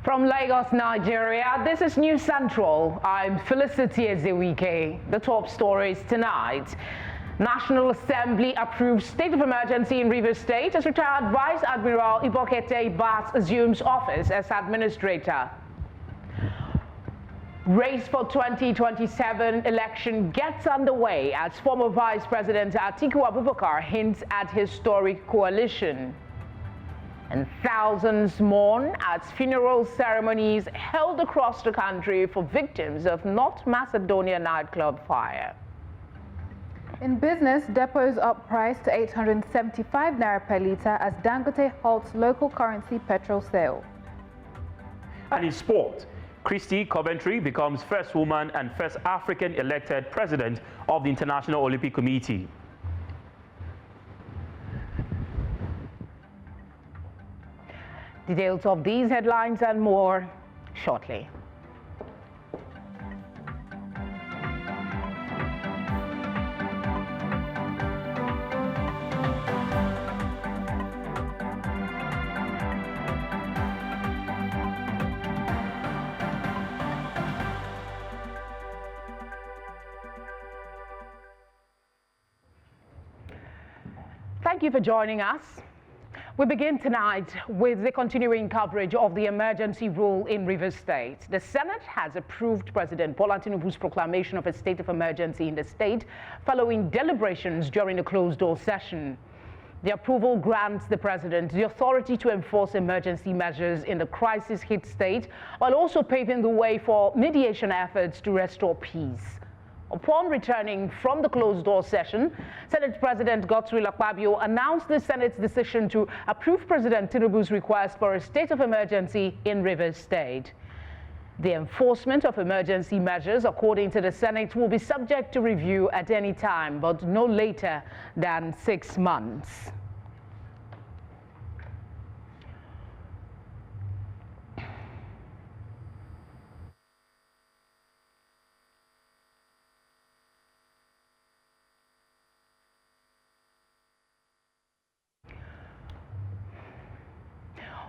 From Lagos, Nigeria, this is News Central. I'm Felicity Ezewike. The top stories tonight. National Assembly approves state of emergency in Rivers State as retired Vice Admiral Ibokete Bass assumes office as administrator. Race for 2027 election gets underway as former Vice President Atiku Abubakar hints at historic coalition. And thousands mourn as funeral ceremonies held across the country for victims of North Macedonia nightclub fire. In business, depots up price to 875 naira per litre as Dangote halts local currency petrol sale. And in sport, Christy Coventry becomes first woman and first African elected president of the International Olympic Committee. Details of these headlines and more shortly. Thank you for joining us. We begin tonight with the continuing coverage of the emergency rule in Rivers State. The Senate has approved President Bola Tinubu's proclamation of a state of emergency in the state following deliberations during a closed-door session. The approval grants the president the authority to enforce emergency measures in the crisis-hit state while also paving the way for mediation efforts to restore peace. Upon returning from the closed-door session, Senate President Godswill Akpabio announced the Senate's decision to approve President Tinubu's request for a state of emergency in Rivers State. The enforcement of emergency measures, according to the Senate, will be subject to review at any time, but no later than 6 months.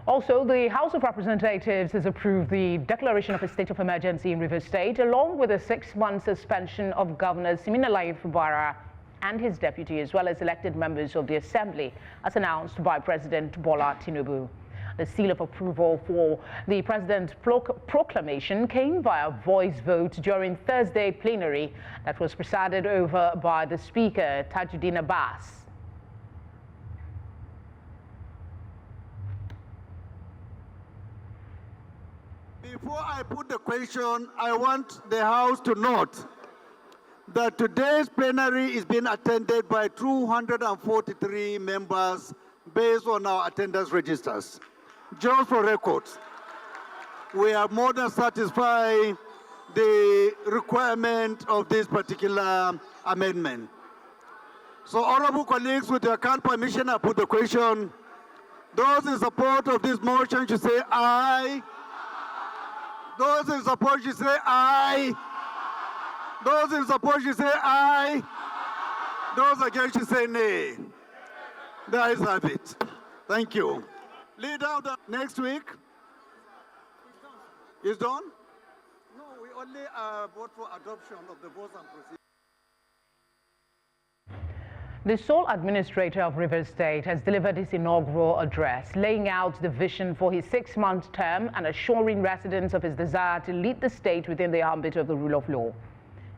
Also, the House of Representatives has approved the declaration of a state of emergency in Rivers State, along with a 6-month suspension of Governor Siminalayi Fubara and his deputy, as well as elected members of the Assembly, as announced by President Bola Tinubu. The seal of approval for the President's proclamation came via voice vote during Thursday plenary that was presided over by the Speaker, Tajuddin Abbas. Before I put the question, I want the House to note that today's plenary is being attended by 243 members based on our attendance registers. Just for records, we are more than satisfied the requirement of this particular amendment. So, honorable colleagues, with your kind permission, I put the question. Those in support of this motion should say aye. Those in support should say aye. Those in support should say aye. Those against should say nay. The ayes have it. Thank you. Leader of the next week. Is done? No, we only vote for adoption of the votes and procedures. The sole administrator of Rivers State has delivered his inaugural address, laying out the vision for his 6-month term and assuring residents of his desire to lead the state within the ambit of the rule of law.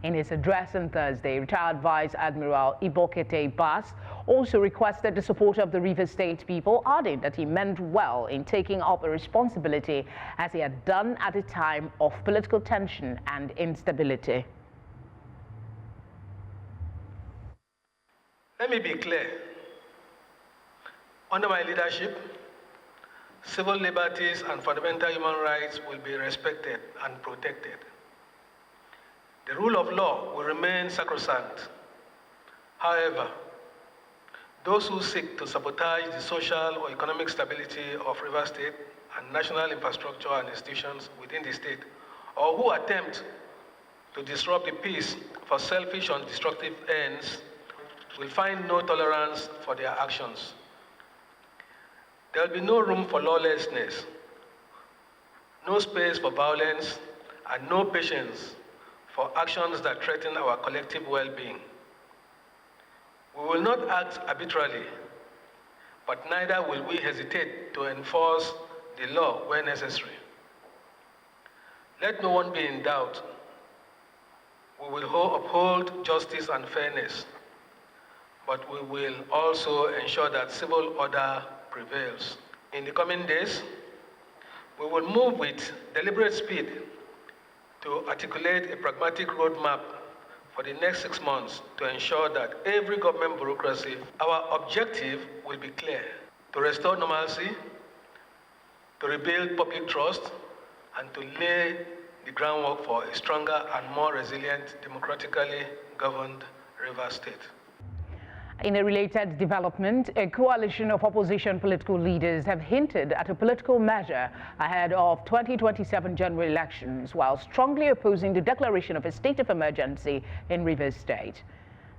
In his address on Thursday, retired Vice Admiral Ibokete Bass also requested the support of the Rivers State people, adding that he meant well in taking up a responsibility as he had done at a time of political tension and instability. Let me be clear. Under my leadership, civil liberties and fundamental human rights will be respected and protected. The rule of law will remain sacrosanct. However, those who seek to sabotage the social or economic stability of Rivers State and national infrastructure and institutions within the state, or who attempt to disrupt the peace for selfish and destructive ends, will find no tolerance for their actions. There will be no room for lawlessness. no space for violence, and no patience for actions that threaten our collective well-being. We will not act arbitrarily, but neither will we hesitate to enforce the law where necessary. Let no one be in doubt. We will uphold justice and fairness, but we will also ensure that civil order prevails. In the coming days, we will move with deliberate speed to articulate a pragmatic roadmap for the next 6 months to ensure that every government bureaucracy, our objective will be clear: to restore normalcy, to rebuild public trust, and to lay the groundwork for a stronger and more resilient, democratically governed Rivers State. In a related development, a coalition of opposition political leaders have hinted at a political measure ahead of 2027 general elections, while strongly opposing the declaration of a state of emergency in Rivers State.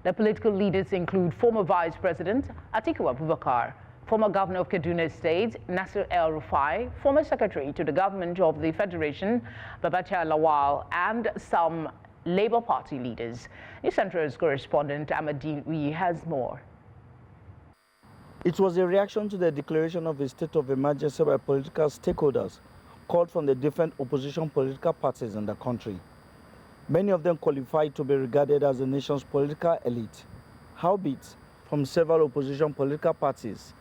The political leaders include former Vice President Atiku Abubakar, former Governor of Kaduna State Nasir El-Rufai, former Secretary to the Government of the Federation Babachir Lawal, and some Labour Party leaders. New Central's correspondent Amadine Uyi has more. It was a reaction to the declaration of a state of emergency by political stakeholders called from the different opposition political parties in the country. Many of them qualified to be regarded as the nation's political elite. Howbeit, from several opposition political parties,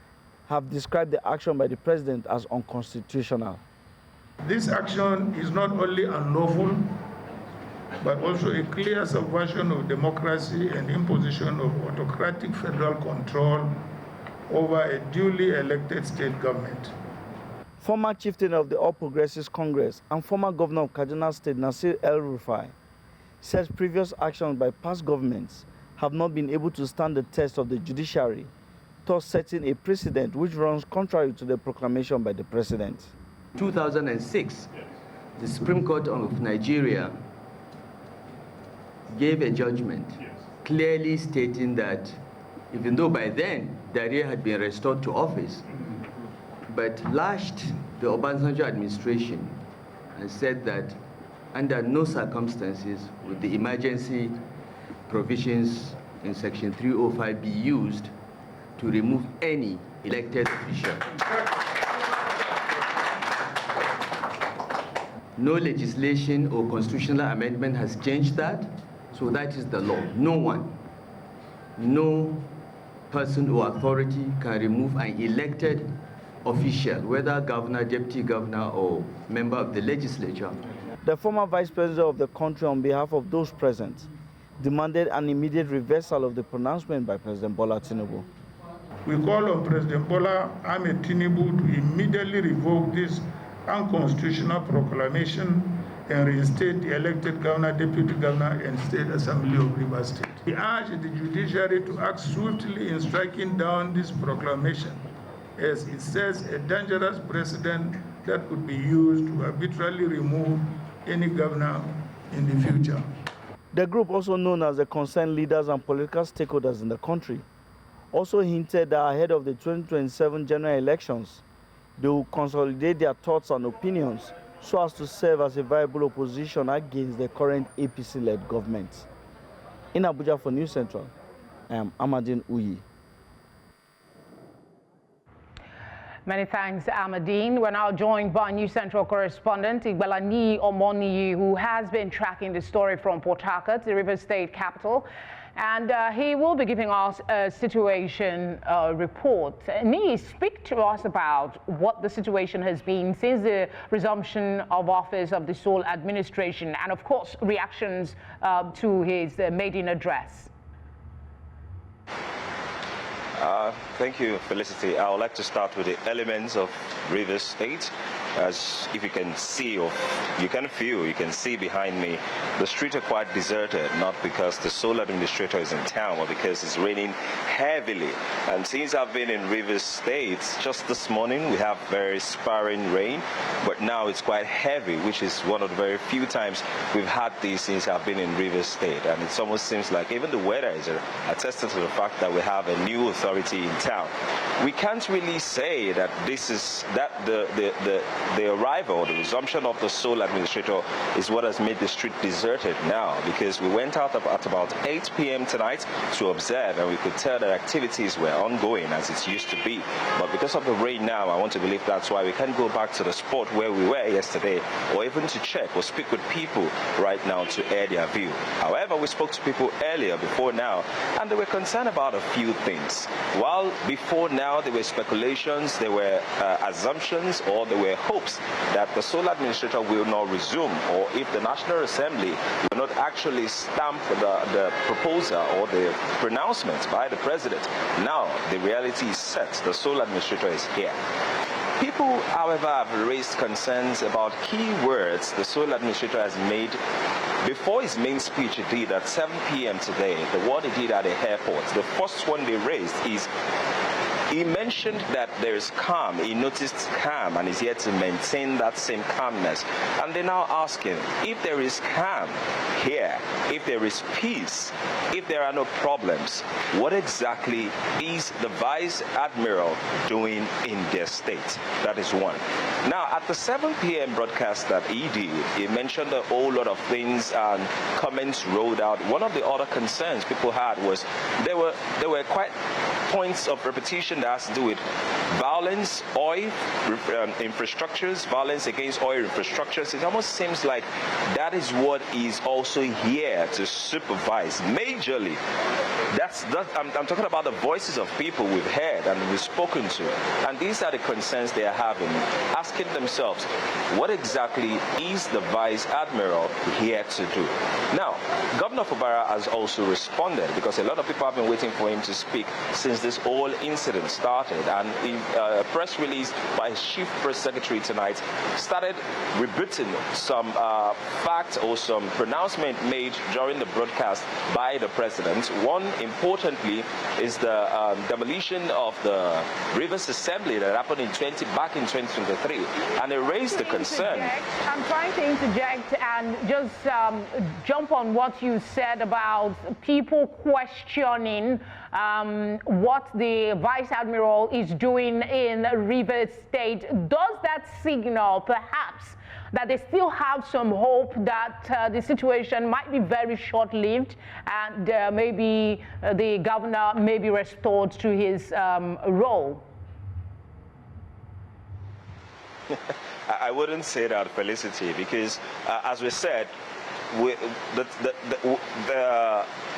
have described the action by the president as unconstitutional. This action is not only unlawful, but also a clear subversion of democracy and imposition of autocratic federal control over a duly elected state government. Former chieftain of the All Progressives Congress and former governor of Kaduna State Nasir El-Rufai says previous actions by past governments have not been able to stand the test of the judiciary, thus setting a precedent which runs contrary to the proclamation by the president. 2006, the Supreme Court of Nigeria gave a judgment clearly stating that even though by then Daria had been restored to office, but lashed the Obasanjo administration and said that under no circumstances would the emergency provisions in Section 305 be used to remove any elected official. No legislation or constitutional amendment has changed that, so that is the law. No one, no person or authority can remove an elected official, whether governor, deputy governor, or member of the legislature. The former vice president of the country, on behalf of those present, demanded an immediate reversal of the pronouncement by President Bola Tinubu. We call on President Bola Ahmed Tinubu to immediately revoke this unconstitutional proclamation and reinstate the elected governor, deputy governor, and state assembly of Rivers State. We urge the judiciary to act swiftly in striking down this proclamation, as it sets a dangerous precedent that could be used to arbitrarily remove any governor in the future. The group, also known as the concerned leaders and political stakeholders in the country, also hinted that ahead of the 2027 general elections, they will consolidate their thoughts and opinions so as to serve as a viable opposition against the current APC-led government. In Abuja for News Central, I am Amadine Uyi. Many thanks, Amadine. We're now joined by News Central correspondent Igbalani Omoniyi, who has been tracking the story from Port Harcourt, the Rivers State capital. And he will be giving us a situation report. Ni, speak to us about what the situation has been since the resumption of office of the sole administration and, of course, reactions to his maiden address. Thank you, Felicity. I would like to start with the elements of Rivers State. As if you can see or you can feel, you can see behind me, the streets are quite deserted, not because the sole administrator is in town, but because it's raining heavily. And since I've been in Rivers State, just this morning we have very sparing rain, but now it's quite heavy, which is one of the very few times we've had this since I've been in Rivers State. And it almost seems like even the weather is attested to the fact that we have a new authority in town. We can't really say that this is that the the arrival, the resumption of the sole administrator is what has made the street deserted now, because we went out at about 8 p.m. tonight to observe, and we could tell that activities were ongoing as it used to be. But because of the rain now, I want to believe that's why we can't go back to the spot where we were yesterday, or even to check or speak with people right now to air their view. However, we spoke to people earlier before now, and they were concerned about a few things. While before now there were speculations, there were assumptions, or there were hopes that the sole administrator will not resume, or if the National Assembly will not actually stamp the proposal or the pronouncement by the president. Now the reality is set. The sole administrator is here. People, however, have raised concerns about key words the sole administrator has made before his main speech he did at 7 p.m. today, the word he did at the airport. The first one they raised is, he mentioned that there is calm. He noticed calm and is here to maintain that same calmness. And they now ask him, if there is calm here, if there is peace, if there are no problems, what exactly is the Vice Admiral doing in their state? That is one. Now, at the 7 p.m. broadcast that he did, he mentioned a whole lot of things and comments rolled out. One of the other concerns people had was there were quite points of repetition that has to do with violence, oil infrastructures, violence against oil infrastructures. It almost seems like that is what is also here to supervise majorly. I'm talking about the voices of people we've heard and we've spoken to, and these are the concerns they are having, asking themselves, what exactly is the Vice Admiral here to do? Now, Governor Fubara has also responded, because a lot of people have been waiting for him to speak since this whole incident started, and in a press release by his chief press secretary tonight started rebutting some facts or some pronouncement made during the broadcast by the president. One, importantly, is the demolition of the Rivers Assembly that happened back in 2023, and it raised the concern. I'm trying to interject and just jump on what you said about people questioning what the Vice Admiral is doing in Rivers State. Does that signal perhaps that they still have some hope that the situation might be very short-lived and maybe the governor may be restored to his role? I wouldn't say that, Felicity, because as we said,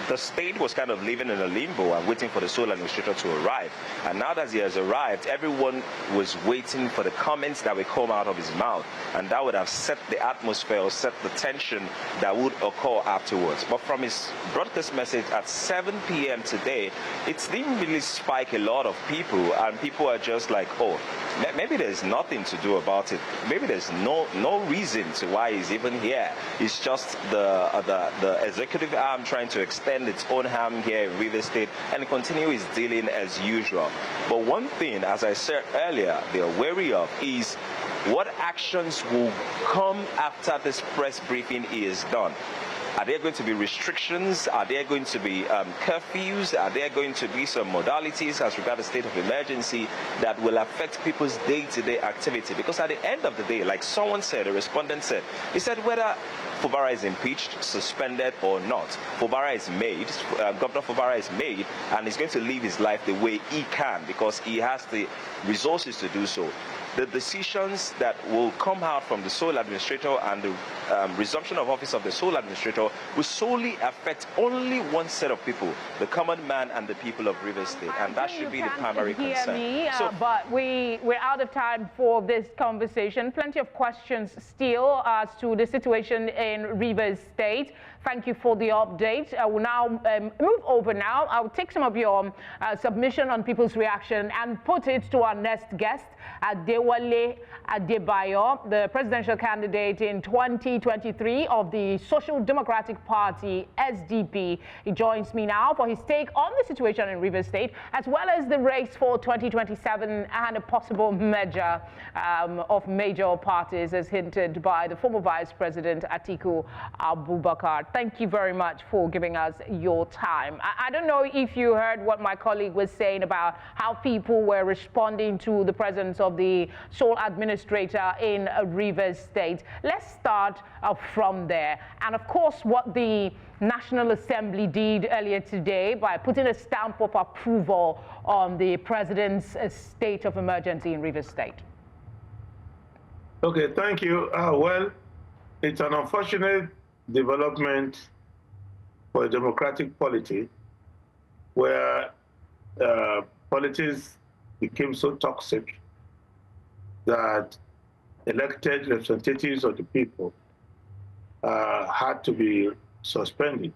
the state was kind of living in a limbo and waiting for the sole administrator to arrive. And now that he has arrived, everyone was waiting for the comments that would come out of his mouth. And that would have set the atmosphere or set the tension that would occur afterwards. But from his broadcast message at 7 p.m. today, it didn't really spike a lot of people. And people are just like, oh, maybe there's nothing to do about it. Maybe there's no reason to why he's even here. It's just the executive arm trying to extend its own arm here in Rivers State and continue its dealing as usual. But one thing, as I said earlier, they are wary of is what actions will come after this press briefing is done. Are there going to be restrictions? Are there going to be curfews? Are there going to be some modalities as regards the state of emergency that will affect people's day-to-day activity? Because at the end of the day, like someone said, a respondent said, he said whether Fubara is impeached, suspended or not, Fubara is made, Governor Fubara is made, and he's going to live his life the way he can because he has the resources to do so. The decisions that will come out from the sole administrator and the resumption of office of the sole administrator will solely affect only one set of people, the common man and the people of Rivers State, and that should be the primary concern. But we're out of time for this conversation. Plenty of questions still as to the situation in Rivers State. Thank you for the update. I will now move over now. I will take some of your submission on people's reaction and put it to our next guest, Adewale Adebayo, the presidential candidate in 2023 of the Social Democratic Party, SDP. He joins me now for his take on the situation in Rivers State, as well as the race for 2027 and a possible merger of major parties, as hinted by the former Vice President Atiku Abubakar. Thank you very much for giving us your time. I don't know if you heard what my colleague was saying about how people were responding to the presence of the sole administrator in Rivers State. Let's start from there. And of course, what the National Assembly did earlier today by putting a stamp of approval on the president's state of emergency in Rivers State. Okay, thank you. Well, it's an unfortunate development for a democratic polity where politics became so toxic that elected representatives of the people had to be suspended.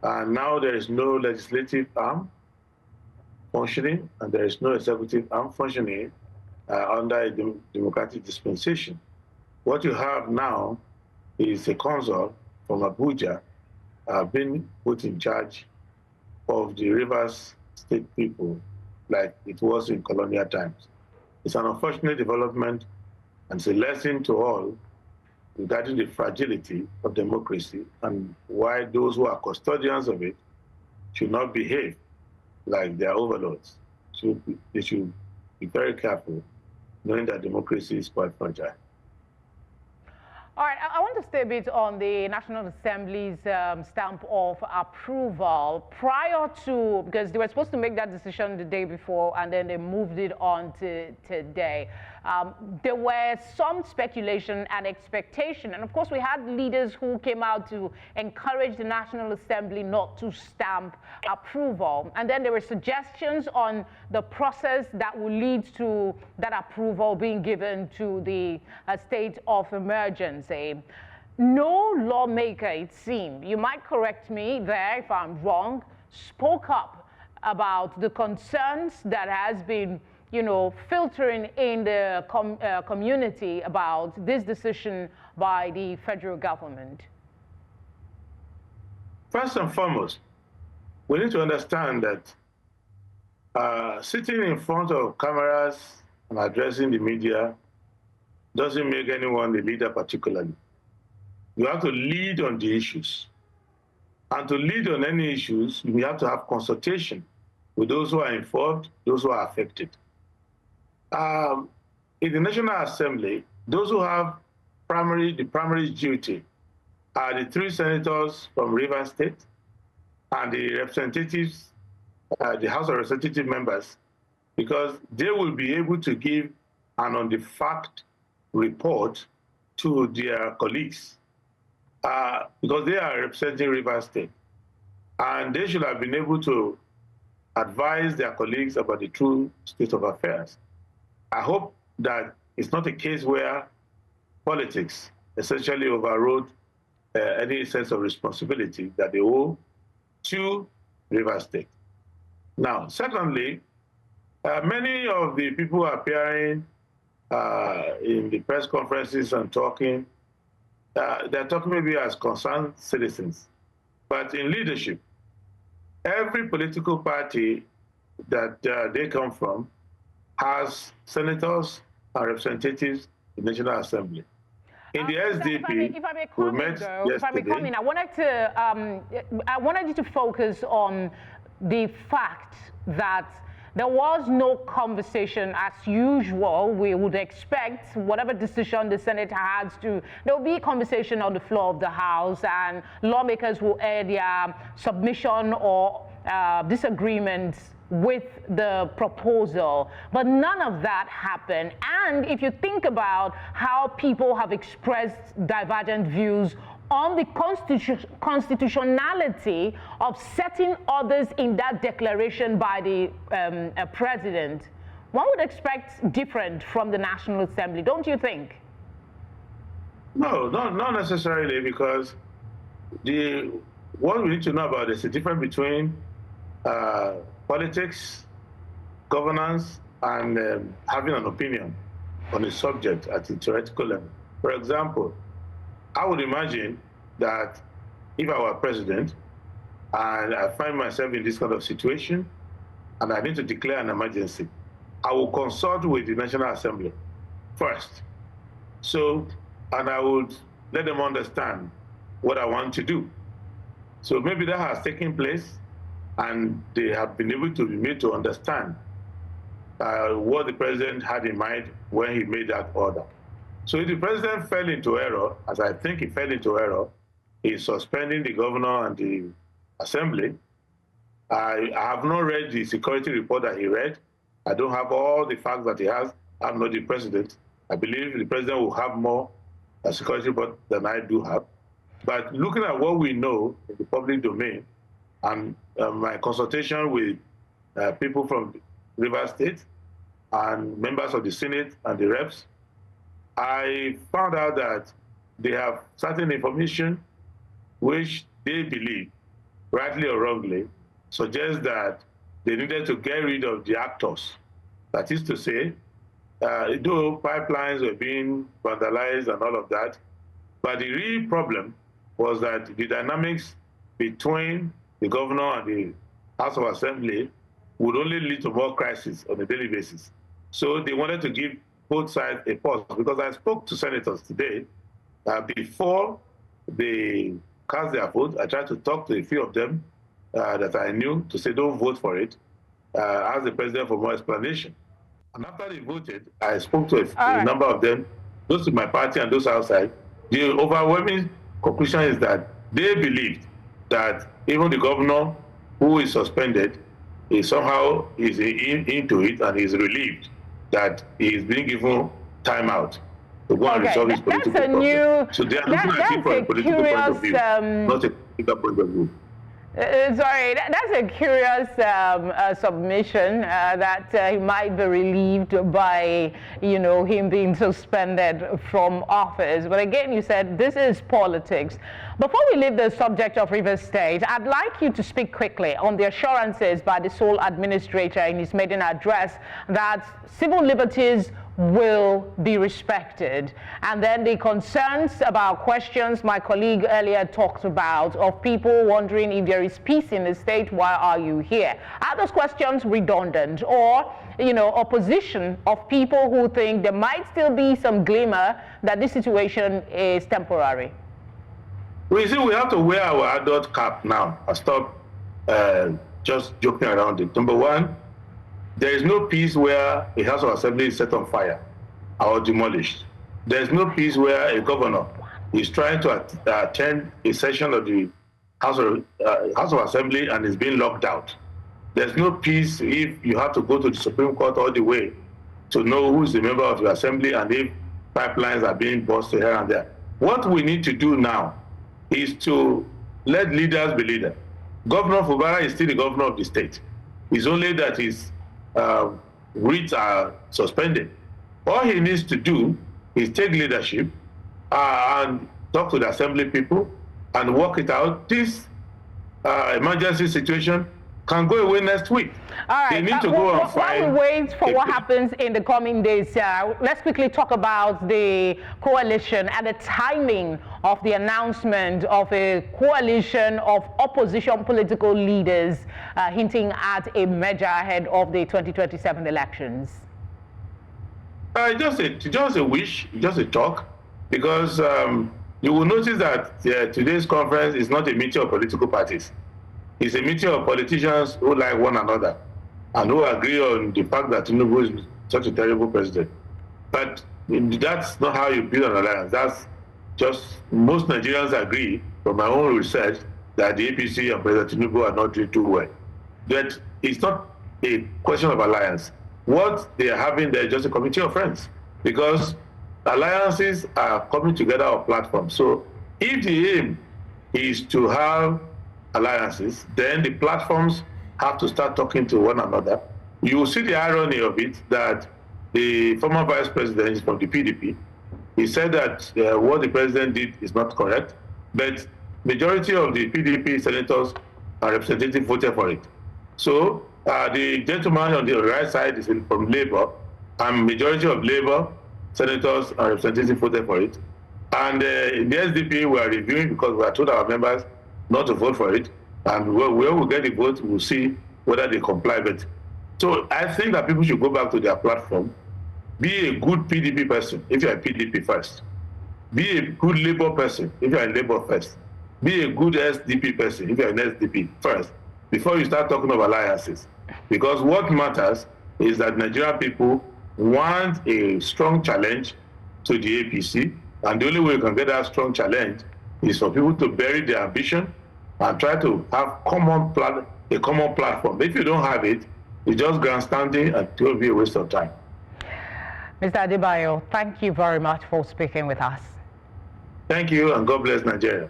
And now there is no legislative arm functioning, and there is no executive arm functioning under a democratic dispensation. What you have now is a consul from Abuja being put in charge of the Rivers State people like it was in colonial times. It's an unfortunate development, and it's a lesson to all regarding the fragility of democracy and why those who are custodians of it should not behave like their overlords. They should be very careful, knowing that democracy is quite fragile. All right, I want to stay a bit on the National Assembly's stamp of approval prior to, because they were supposed to make that decision the day before and then they moved it on to today. There were some speculation and expectation, and of course we had leaders who came out to encourage the National Assembly not to stamp approval, and then there were suggestions on the process that will lead to that approval being given to the state of emergency. No lawmaker, it seemed, you might correct me there if I'm wrong, spoke up about the concerns that has been filtering in the community about this decision by the federal government? First and foremost, we need to understand that sitting in front of cameras and addressing the media doesn't make anyone the leader particularly. You have to lead on the issues. And to lead on any issues, you have to have consultation with those who are involved, those who are affected. In the National Assembly, those who have the primary duty are the 3 senators from Rivers State and the representatives, the House of Representative members, because they will be able to give an on-the-fact report to their colleagues, because they are representing Rivers State. And they should have been able to advise their colleagues about the true state of affairs. I hope that it's not a case where politics essentially overrode any sense of responsibility that they owe to Rivers State. Now, secondly, many of the people appearing in the press conferences and talking, they're talking maybe as concerned citizens. But in leadership, every political party that they come from has senators and representatives in the National Assembly. In the SDP, if I may come in, I wanted you to focus on the fact that there was no conversation as usual. We would expect whatever decision the Senate has to, there will be a conversation on the floor of the House, and lawmakers will air their submission or disagreements with the proposal, but none of that happened. And if you think about how people have expressed divergent views on the constitutionality of setting others in that declaration by the president, one would expect different from the National Assembly, don't you think? No, not necessarily, because what we need to know about is the difference between politics, governance, and having an opinion on a subject at a theoretical level. For example, I would imagine that if I were president and I find myself in this kind of situation and I need to declare an emergency, I will consult with the National Assembly first. And I would let them understand what I want to do. So maybe that has taken place, and they have been able to be made to understand what the president had in mind when he made that order. So if the president fell into error, as I think he fell into error, in suspending the governor and the assembly, I have not read the security report that he read. I don't have all the facts that he has. I'm not the president. I believe the president will have more security report than I do have. But looking at what we know in the public domain and my consultation with people from Rivers State and members of the Senate and the reps, I found out that they have certain information which they believe, rightly or wrongly, suggests that they needed to get rid of the actors. That is to say, though pipelines were being vandalized and all of that, but the real problem was that the dynamics between the governor and the House of Assembly would only lead to more crises on a daily basis. So they wanted to give both sides a pause, because I spoke to senators today before they cast their vote. I tried to talk to a few of them that I knew to say, don't vote for it. Ask the president for more explanation. And after they voted, I spoke to a number of them, those in my party and those outside. The overwhelming conclusion is that they believed that even the governor who is suspended is somehow into it and is relieved that he is being given time out to go and resolve his political problem. So they are looking at it from a political point of view, not a political point of view. Sorry, that's a curious submission that he might be relieved by, him being suspended from office. But again, you said this is politics. Before we leave the subject of Rivers State, I'd like you to speak quickly on the assurances by the sole administrator in his maiden address that civil liberties will be respected. And then the concerns about questions my colleague earlier talked about of people wondering if there is peace in the state, why are you here? Are those questions redundant, or opposition of people who think there might still be some glimmer that this situation is temporary? We have to wear our adult cap now and stop just joking around it. Number one, there is no peace where a House of Assembly is set on fire or demolished. There is no peace where a governor is trying to attend a session of the House of Assembly and is being locked out. There's no peace if you have to go to the Supreme Court all the way to know who is the member of your assembly and if pipelines are being busted here and there. What we need to do now is to let leaders be leaders. Governor Fubara is still the governor of the state. It's only that his writs are suspended. All he needs to do is take leadership and talk to the assembly people and work it out. This emergency situation can go away next week. All right. They need to go and find. While we wait for what happens in the coming days, let's quickly talk about the coalition and the timing of the announcement of a coalition of opposition political leaders hinting at a merger ahead of the 2027 elections. Just a wish, just a talk, because you will notice that today's conference is not a meeting of political parties. It's a meeting of politicians who like one another and who agree on the fact that Tinubu is such a terrible president. But that's not how you build an alliance. That's just, most Nigerians agree, from my own research, that the APC and President Tinubu are not doing too well. But it's not a question of alliance. What they are having there is just a committee of friends, because alliances are coming together on platforms. So if the aim is to have alliances, then the platforms have to start talking to one another. You will see the irony of it that the former vice president is from the PDP. He said that what the president did is not correct, but majority of the PDP senators and representatives voted for it. So the gentleman on the right side is from Labour, and majority of Labour senators and representatives voted for it. And in the SDP, we are reviewing because we are told our members not to vote for it. And when we get the vote, we'll see whether they comply with it. So I think that people should go back to their platform. Be a good PDP person if you're a PDP first. Be a good Labour person if you're a Labour first. be a good SDP person, if you're an SDP first, before you start talking of alliances. Because what matters is that Nigerian people want a strong challenge to the APC, and the only way you can get that strong challenge is for people to bury their ambition and try to have a common platform. If you don't have it, it's just grandstanding and it will be a waste of time. Mr. Adebayo, thank you very much for speaking with us. Thank you, and God bless Nigeria.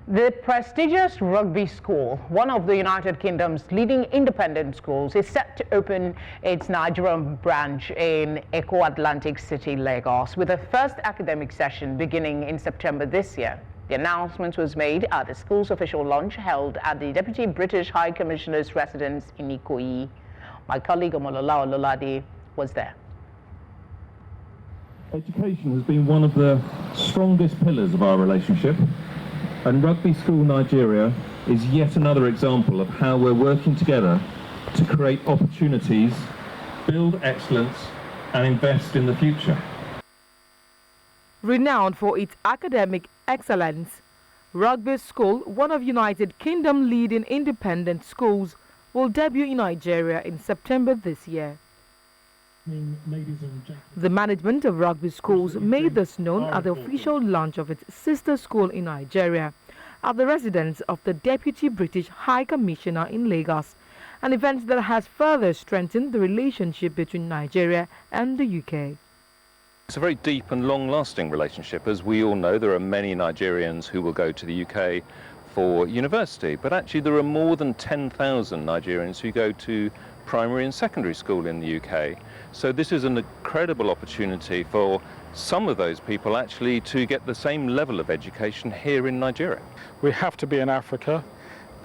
The prestigious Rugby School, one of the United Kingdom's leading independent schools, is set to open its Nigerian branch in Eko Atlantic City, Lagos, with the first academic session beginning in September this year. The announcement was made at the school's official launch held at the Deputy British High Commissioner's residence in Ikoyi. My colleague Omolola Ololade was there. Education has been one of the strongest pillars of our relationship, and Rugby School Nigeria is yet another example of how we're working together to create opportunities, build excellence, and invest in the future. Renowned for its academic excellence, Rugby School, one of United Kingdom's leading independent schools, will debut in Nigeria in September this year. The management of Rugby Schools made this known at the official launch of its sister school in Nigeria at the residence of the Deputy British High Commissioner in Lagos, an event that has further strengthened the relationship between Nigeria and the UK. It's a very deep and long-lasting relationship. As we all know, there are many Nigerians who will go to the UK for university, but actually there are more than 10,000 Nigerians who go to primary and secondary school in the UK. So this is an incredible opportunity for some of those people actually to get the same level of education here in Nigeria. We have to be in Africa.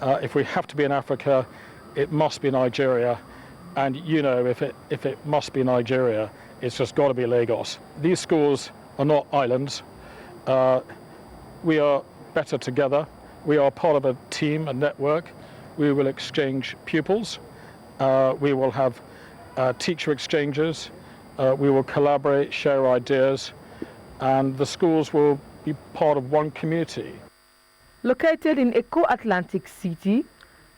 If we have to be in Africa, it must be Nigeria. And you know, if it must be Nigeria, it's just got to be Lagos. These schools are not islands. We are better together. We are part of a team, a network. We will exchange pupils. We will have teacher exchanges. We will collaborate, share ideas, and the schools will be part of one community. Located in Eko Atlantic City,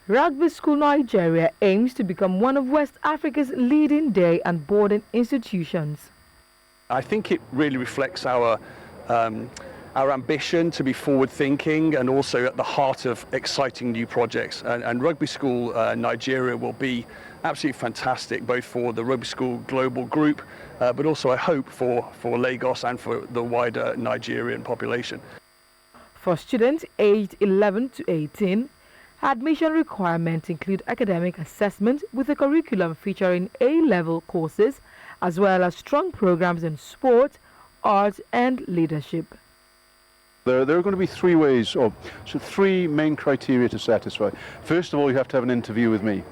Rugby School Nigeria aims to become one of West Africa's leading day and boarding institutions. I think it really reflects our ambition to be forward-thinking and also at the heart of exciting new projects. And Rugby School Nigeria will be absolutely fantastic, both for the Rugby School Global Group, but also I hope for Lagos and for the wider Nigerian population. For students aged 11 to 18, admission requirements include academic assessment with a curriculum featuring A-level courses, as well as strong programs in sport, art and leadership. There are going to be three main criteria to satisfy. First of all, you have to have an interview with me.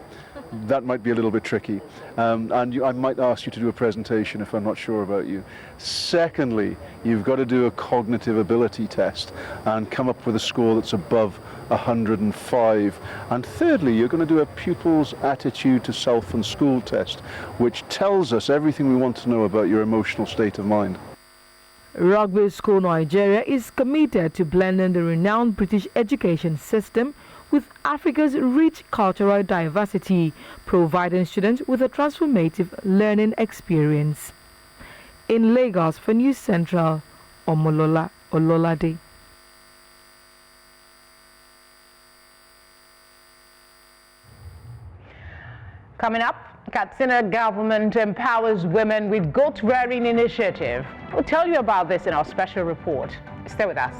That might be a little bit tricky. I might ask you to do a presentation if I'm not sure about you. Secondly, you've got to do a cognitive ability test and come up with a score that's above 105. And thirdly, you're going to do a pupil's attitude to self and school test, which tells us everything we want to know about your emotional state of mind. Rugby School Nigeria is committed to blending the renowned British education system with Africa's rich cultural diversity, providing students with a transformative learning experience. In Lagos for News Central, Omolola Ololade. Coming up, Katsina government empowers women with goat rearing initiative. We'll tell you about this in our special report. Stay with us.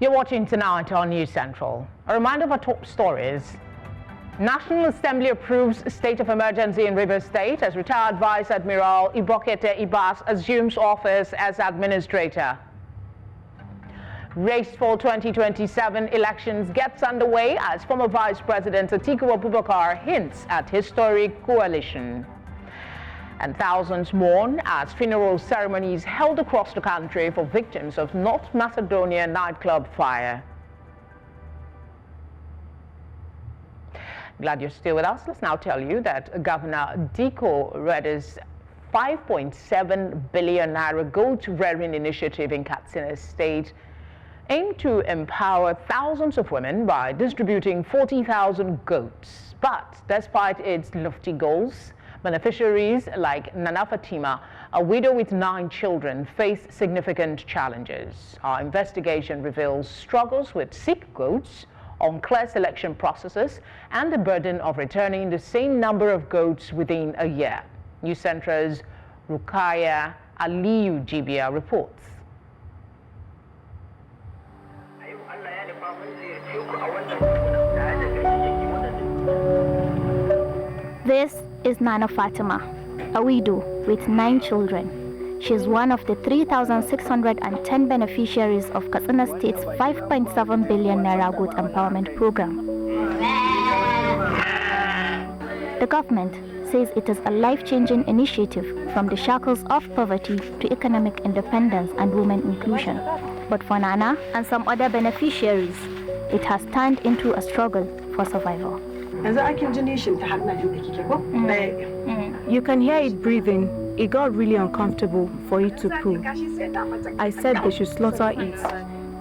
You're watching tonight on News Central. A reminder of our top stories. National Assembly approves state of emergency in Rivers State as retired Vice Admiral Ibokete Ibas assumes office as administrator. Race for 2027 elections gets underway as former Vice President Atiku Abubakar hints at historic coalition. And thousands mourn as funeral ceremonies held across the country for victims of North Macedonia nightclub fire. Glad you're still with us. Let's now tell you that Governor Diko Reddy's 5.7 billion naira goat-rearing initiative in Katsina State aimed to empower thousands of women by distributing 40,000 goats. But despite its lofty goals, beneficiaries like Nana Fatima, a widow with 9 children, face significant challenges. Our investigation reveals struggles with sick goats, unclear selection processes, and the burden of returning the same number of goats within a year. News Centre's Rukaya Aliyu Jibia reports. This is Nana Fatima, a widow with 9 children. She is one of the 3,610 beneficiaries of Katsina State's 5.7 billion naira goat empowerment program. The government says it is a life-changing initiative from the shackles of poverty to economic independence and women inclusion. But for Nana and some other beneficiaries, it has turned into a struggle for survival. You can hear it breathing. It got really uncomfortable for it to poo. I said they should slaughter it,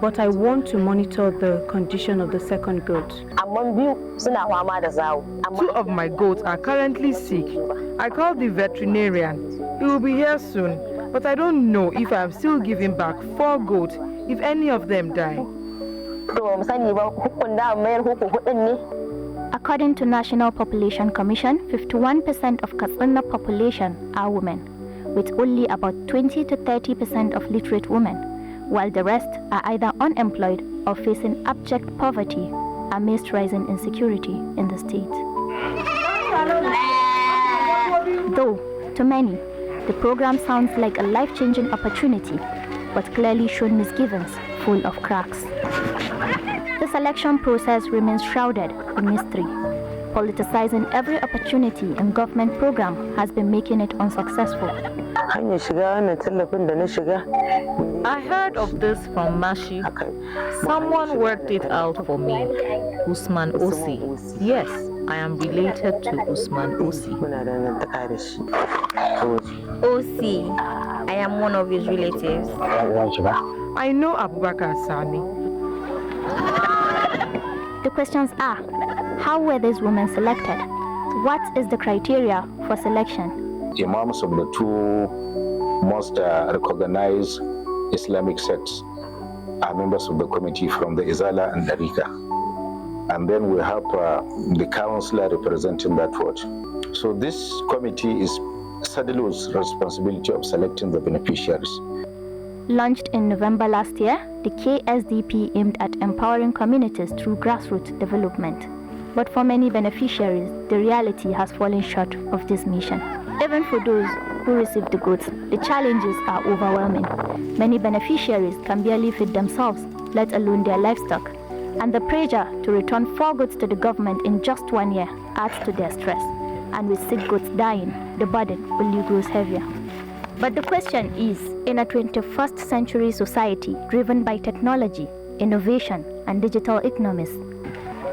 but I want to monitor the condition of the second goat. 2 of my goats are currently sick. I called the veterinarian. He will be here soon, but I don't know if I am still giving back 4 goats if any of them die. According to National Population Commission, 51% of Katsina population are women, with only about 20 to 30% of literate women, while the rest are either unemployed or facing abject poverty amidst rising insecurity in the state. Though, to many, the program sounds like a life-changing opportunity, but clearly shows misgivings full of cracks. The selection process remains shrouded in mystery. Politicizing every opportunity in government program has been making it unsuccessful. I heard of this from Mashi. Someone worked it out for me. Usman Osi. Yes, I am related to Usman Osi. Osi, I am one of his relatives. I know Abubakar Sani. The questions are, how were these women selected? What is the criteria for selection? Imams of the 2 most recognized Islamic sects are members of the committee from the Izala and Arika. And then we have the councillor representing that vote. So this committee is SADLU's responsibility of selecting the beneficiaries. Launched in November last year, the KSDP aimed at empowering communities through grassroots development. But for many beneficiaries, the reality has fallen short of this mission. Even for those who receive the goods, the challenges are overwhelming. Many beneficiaries can barely feed themselves, let alone their livestock. And the pressure to return 4 goods to the government in just 1 year adds to their stress. And with sick goods dying, the burden only grows heavier. But the question is, in a 21st century society driven by technology, innovation, and digital economies,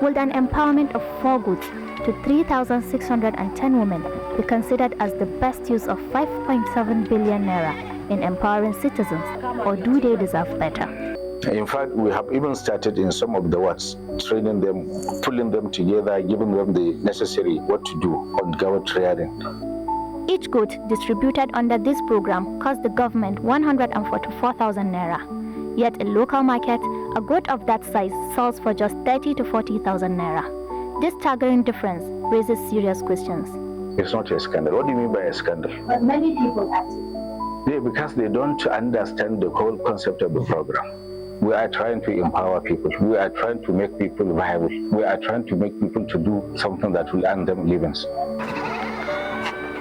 will an empowerment of 4 goods to 3,610 women be considered as the best use of 5.7 billion naira in empowering citizens, or do they deserve better? In fact, we have even started in some of the wards, training them, pulling them together, giving them the necessary what to do on goat rearing. Each goat distributed under this program cost the government 144,000 naira. Yet in local market, a goat of that size sells for just 30 to 40,000 naira. This staggering difference raises serious questions. It's not a scandal. What do you mean by a scandal? But many people have. Yeah, because they don't understand the whole concept of the program. We are trying to empower people. We are trying to make people viable. We are trying to make people to do something that will earn them livings.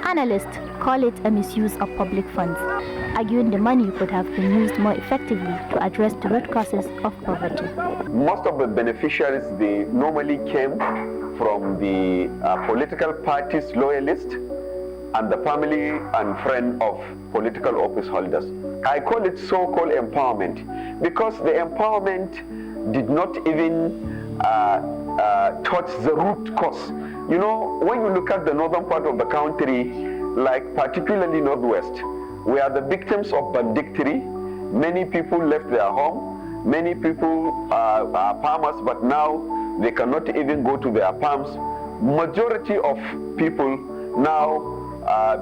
Analysts call it a misuse of public funds. arguing the money could have been used more effectively to address the root causes of poverty. Most of the beneficiaries, they normally came from the political parties' loyalists and the family and friend of political office holders. I call it so-called empowerment because the empowerment did not even touch the root cause. You know, when you look at the northern part of the country, like particularly northwest, we are the victims of banditry. Many people left their home. Many people are farmers, but now they cannot even go to their farms. Majority of people now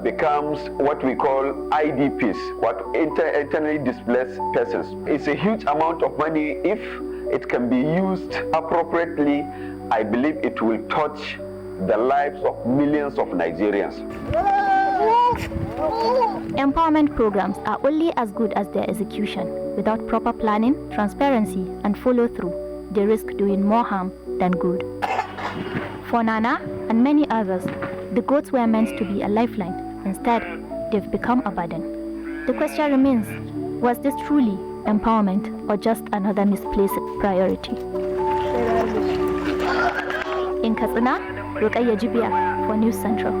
becomes what we call IDPs, what internally displaced persons. It's a huge amount of money. If it can be used appropriately, I believe it will touch the lives of millions of Nigerians. Empowerment programs are only as good as their execution. Without proper planning, transparency, and follow-through, they risk doing more harm than good. For Nana and many others, the goats were meant to be a lifeline. Instead, they've become a burden. The question remains, was this truly empowerment or just another misplaced priority? In Katsina, Rukaya Jibia for News Central.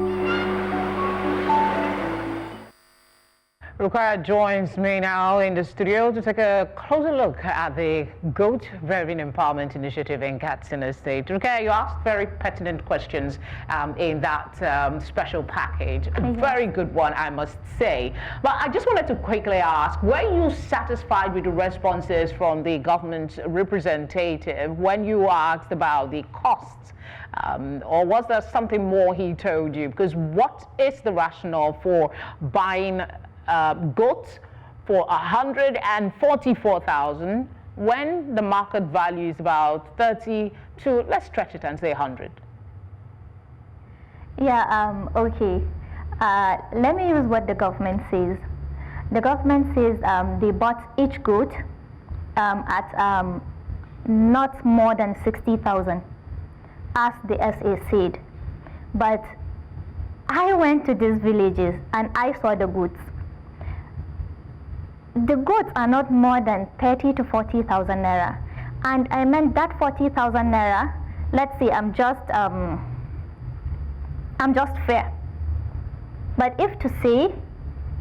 Rukaya joins me now in the studio to take a closer look at the Goat Rearing Empowerment Initiative in Katsina State. Rukaya, you asked very pertinent questions in that special package. A very good one, I must say. But I just wanted to quickly ask, were you satisfied with the responses from the government representative when you asked about the costs? Or was there something more he told you? Because what is the rationale for buying goats for 144,000 when the market value is about 30 to, let's stretch it and say 100? Yeah, okay. Let me use what the government says. The government says they bought each goat at not more than 60,000, as the SA said. But I went to these villages and I saw the goats. The goats are not more than 30 to 40,000 naira, and I meant that 40,000 naira. Let's say I'm just fair. But if to say,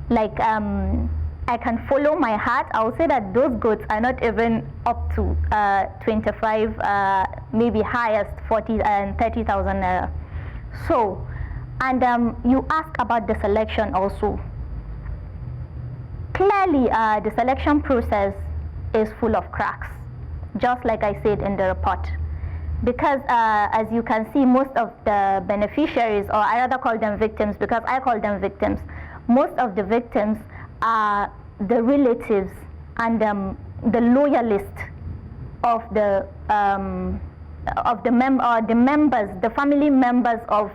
like I can follow my heart, I will say that those goats are not even up to 25, maybe highest 40 and 30,000 naira. So, and you ask about the selection also. Clearly, the selection process is full of cracks, just like I said in the report. Because as you can see, most of the beneficiaries, or I rather call them victims because I call them victims, most of the victims are the relatives and the loyalists of the members, the family members of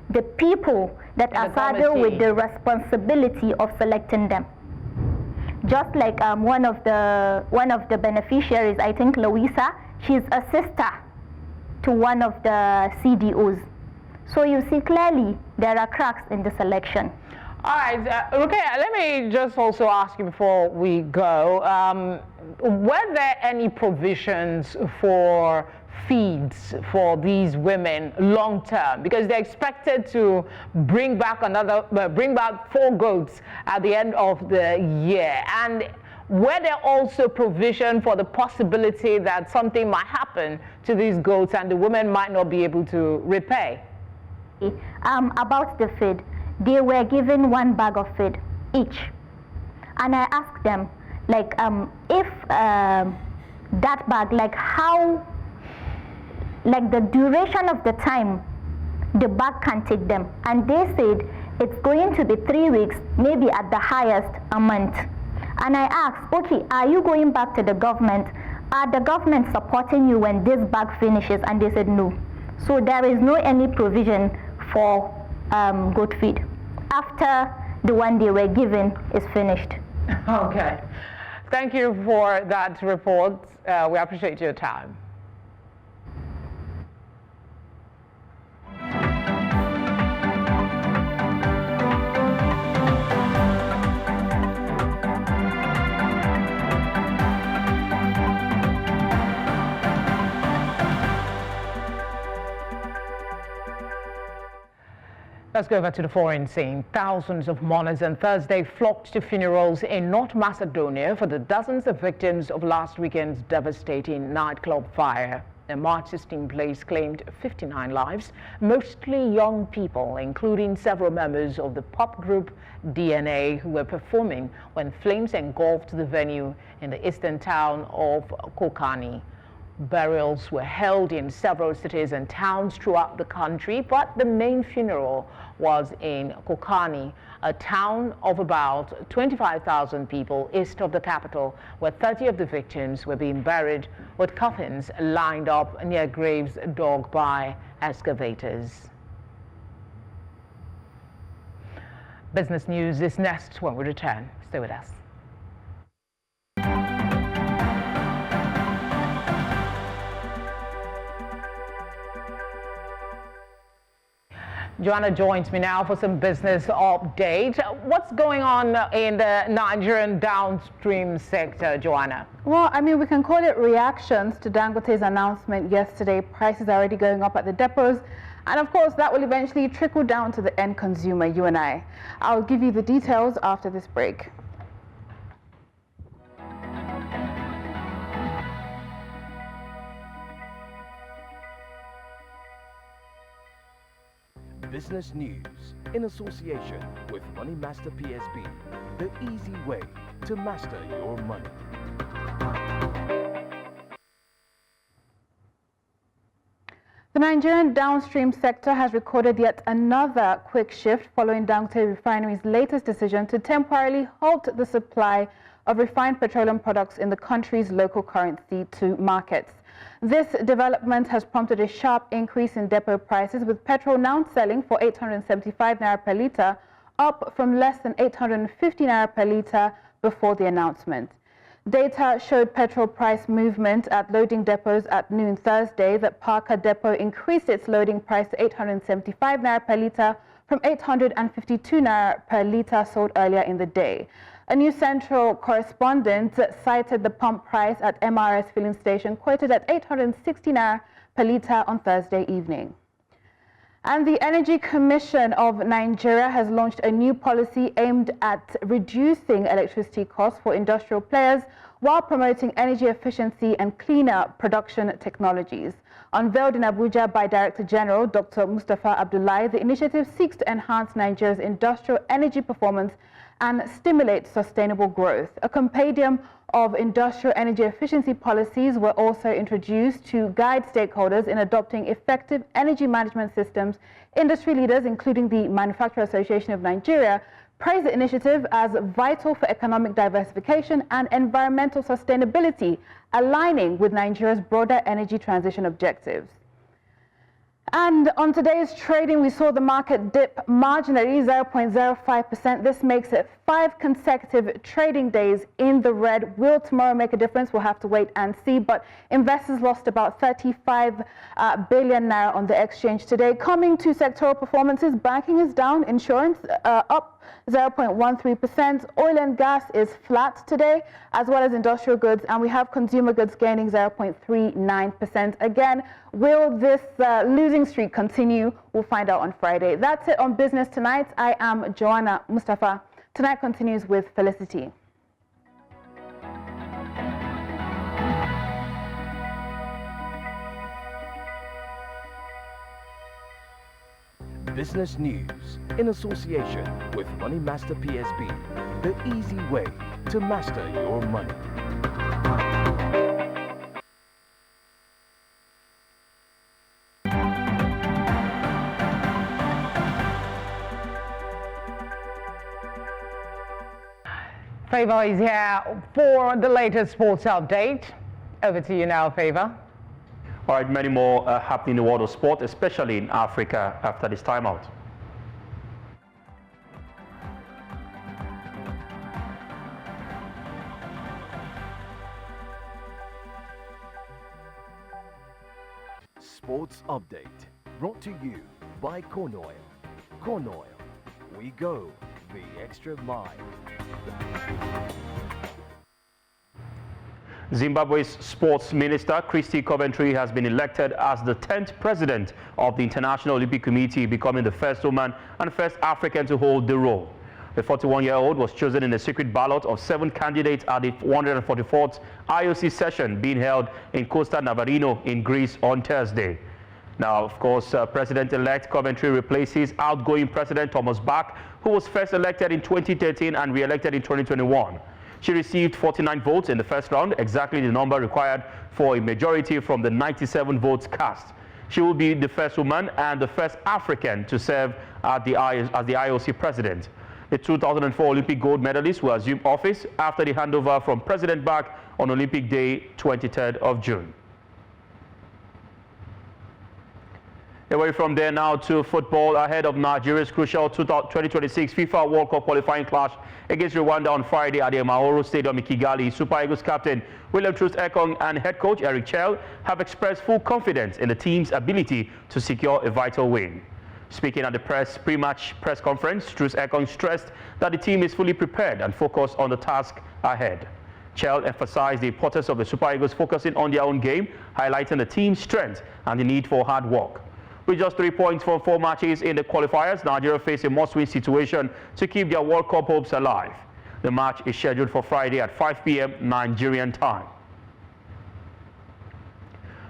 the people that are saddled with the responsibility of selecting them. Just like one of the beneficiaries, I think Louisa, she's a sister to one of the CDOs. So you see clearly there are cracks in the selection. All right, okay, let me just also ask you before we go, were there any provisions for feeds for these women long term? Because they're expected to bring back 4 goats at the end of the year. And were there also provision for the possibility that something might happen to these goats and the women might not be able to repay? About the feed, they were given 1 bag of feed each. And I asked them, like, if that bag, like how, like the duration of the time the bag can take them. And they said it's going to be 3 weeks, maybe at the highest a month. And I asked, okay, are you going back to the government? Are the government supporting you when this bag finishes? And they said no. So there is no any provision for goat feed after the one they were given is finished. Okay. Thank you for that report. We appreciate your time. Let's go over to the foreign scene. Thousands of mourners on Thursday flocked to funerals in North Macedonia for the dozens of victims of last weekend's devastating nightclub fire. A March 16 blaze claimed 59 lives, mostly young people, including several members of the pop group DNA who were performing when flames engulfed the venue in the eastern town of Kokani. Burials were held in several cities and towns throughout the country, but the main funeral was in Kokani, a town of about 25,000 people east of the capital, where 30 of the victims were being buried with coffins lined up near graves dug by excavators. Business news is next when we return. Stay with us. Joanna joins me now for some business update. What's going on in the Nigerian downstream sector, Joanna? Well, I mean, we can call it reactions to Dangote's announcement yesterday. Prices are already going up at the depots. And of course, that will eventually trickle down to the end consumer, you and I. I'll give you the details after this break. Business news in association with Money Master PSB, the easy way to master your money. The Nigerian downstream sector has recorded yet another quick shift following Dangote Refinery's latest decision to temporarily halt the supply of refined petroleum products in the country's local currency to markets. This development has prompted a sharp increase in depot prices, with petrol now selling for 875 naira per litre, up from less than 850 naira per litre before the announcement. Data showed petrol price movement at loading depots at noon Thursday. That Parker depot increased its loading price to 875 naira per litre from 852 naira per litre sold earlier in the day. A New Central correspondent cited the pump price at MRS filling station quoted at 860 naira per litre on Thursday evening. And the Energy Commission of Nigeria has launched a new policy aimed at reducing electricity costs for industrial players while promoting energy efficiency and cleaner production technologies. Unveiled in Abuja by Director General Dr. Mustafa Abdullahi, the initiative seeks to enhance Nigeria's industrial energy performance and stimulate sustainable growth. A compendium of industrial energy efficiency policies were also introduced to guide stakeholders in adopting effective energy management systems. Industry leaders, including the Manufacturer Association of Nigeria, praise the initiative as vital for economic diversification and environmental sustainability, aligning with Nigeria's broader energy transition objectives. And on today's trading, we saw the market dip marginally, 0.05%. This makes it 5 consecutive trading days in the red. Will tomorrow make a difference? We'll have to wait and see. But investors lost about 35 billion naira on the exchange today. Coming to sectoral performances, banking is down, insurance up 0.13%. Oil and gas is flat today, as well as industrial goods, and we have consumer goods gaining 0.39%. Again, will this losing streak continue? We'll find out on Friday. That's it on Business Tonight. I am Joanna Mustafa. Tonight continues with Felicity. Business news in association with Money Master PSB, the easy way to master your money. Favor is here for the latest sports update. Over to you now, Favor. All right, many more happening in the world of sport, especially in Africa after this timeout. Sports update brought to you by Corn Oil. Corn Oil, we go the extra mile. Zimbabwe's sports minister, Christy Coventry, has been elected as the 10th president of the International Olympic Committee, becoming the first woman and first African to hold the role. The 41-year-old was chosen in a secret ballot of 7 candidates at the 144th IOC session being held in Costa Navarino in Greece on Thursday. Now, of course, President-elect Coventry replaces outgoing President Thomas Bach, who was first elected in 2013 and re-elected in 2021. She received 49 votes in the first round, exactly the number required for a majority from the 97 votes cast. She will be the first woman and the first African to serve as the IOC president. The 2004 Olympic gold medalist will assume office after the handover from President Bach on Olympic Day, 23rd of June. Away from there now to football ahead of Nigeria's crucial 2026 FIFA World Cup qualifying clash against Rwanda on Friday at the Mahoro Stadium in Kigali. Super Eagles captain William Truth-Ekong and head coach Eric Chell have expressed full confidence in the team's ability to secure a vital win. Speaking at the pre-match press conference, Truth-Ekong stressed that the team is fully prepared and focused on the task ahead. Chell emphasized the importance of the Super Eagles focusing on their own game, highlighting the team's strength and the need for hard work. With just 3 points from 4 matches in the qualifiers, Nigeria face a must-win situation to keep their World Cup hopes alive. The match is scheduled for Friday at 5 p.m. Nigerian time.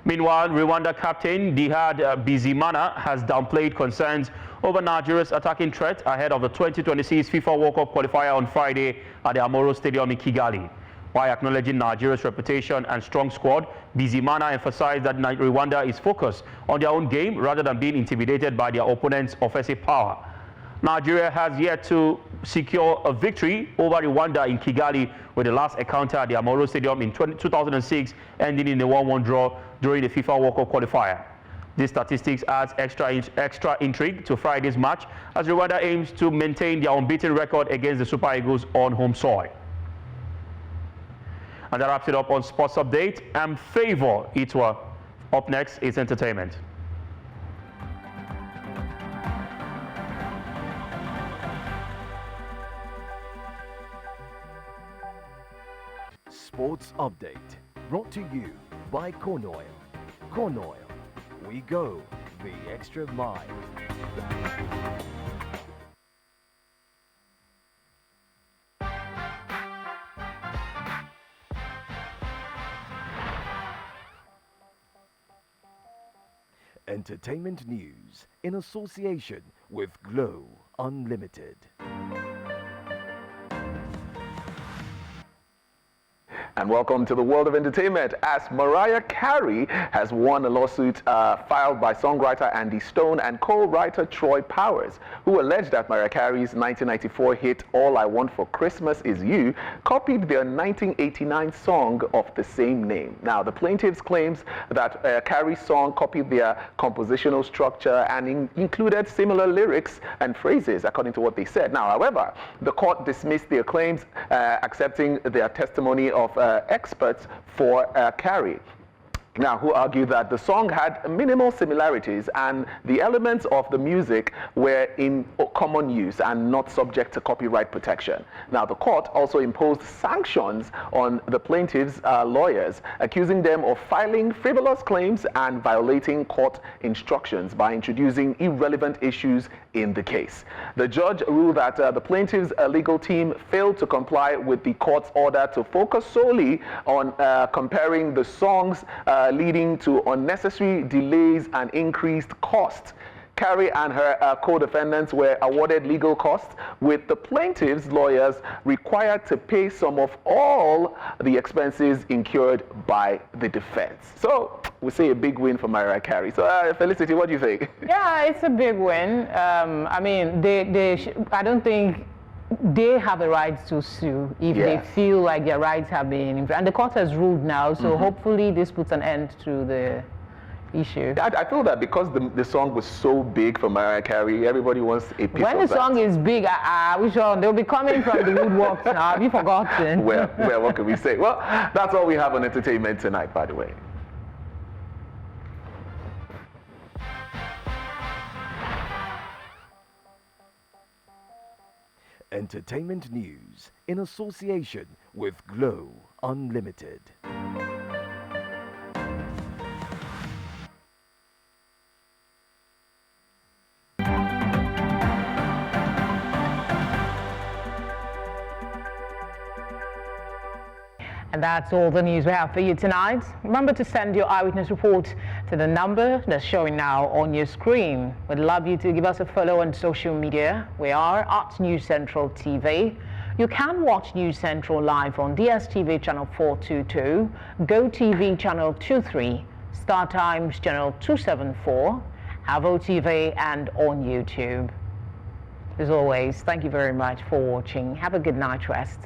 Meanwhile, Rwanda captain Dihad Bizimana has downplayed concerns over Nigeria's attacking threat ahead of the 2026 FIFA World Cup qualifier on Friday at the Amahoro Stadium in Kigali. While acknowledging Nigeria's reputation and strong squad, Bizimana emphasized that Rwanda is focused on their own game rather than being intimidated by their opponent's offensive power. Nigeria has yet to secure a victory over Rwanda in Kigali, with the last encounter at the Amahoro Stadium in 2006 ending in a 1-1 draw during the FIFA World Cup qualifier. This statistics adds extra intrigue to Friday's match as Rwanda aims to maintain their unbeaten record against the Super Eagles on home soil. And that wraps it up on Sports Update. I'm Favor Itwa. Up next is entertainment. Sports Update, brought to you by Corn Oil. Corn Oil, we go the extra mile. Entertainment news in association with Glow Unlimited. And welcome to the world of entertainment, as Mariah Carey has won a lawsuit filed by songwriter Andy Stone and co-writer Troy Powers, who alleged that Mariah Carey's 1994 hit All I Want for Christmas Is You copied their 1989 song of the same name. Now, the plaintiffs claims that Carey's song copied their compositional structure and included similar lyrics and phrases, according to what they said. Now, however, the court dismissed their claims, accepting their testimony of experts for Carey. Now, who argued that the song had minimal similarities and the elements of the music were in common use and not subject to copyright protection. Now, the court also imposed sanctions on the plaintiffs' lawyers, accusing them of filing frivolous claims and violating court instructions by introducing irrelevant issues in the case. The judge ruled that the plaintiffs' legal team failed to comply with the court's order to focus solely on comparing the songs, leading to unnecessary delays and increased costs. Carey and her co-defendants were awarded legal costs, with the plaintiffs' lawyers required to pay some of all the expenses incurred by the defense. So we say a big win for Mariah Carey. So Felicity, what do you think? Yeah, it's a big win. I mean, I don't think they have the right to sue if they feel like their rights have been infringed. And the court has ruled now, so hopefully this puts an end to the issue. I feel that because the song was so big for Mariah Carey, everybody wants a piece of that. When the song is big, which one? They'll be coming from the woodworks now. Have you forgotten? Well, what can we say? Well, that's all we have on entertainment tonight, by the way. Entertainment news in association with Glow Unlimited. That's all the news we have for you tonight. Remember to send your eyewitness report to the number that's showing now on your screen. We'd love you to give us a follow on social media. We are at News Central TV. You can watch News Central live on DSTV channel 422, GoTV channel 23, Star Times channel 274, Avo TV, and on YouTube. As always, thank you very much for watching. Have a good night rest.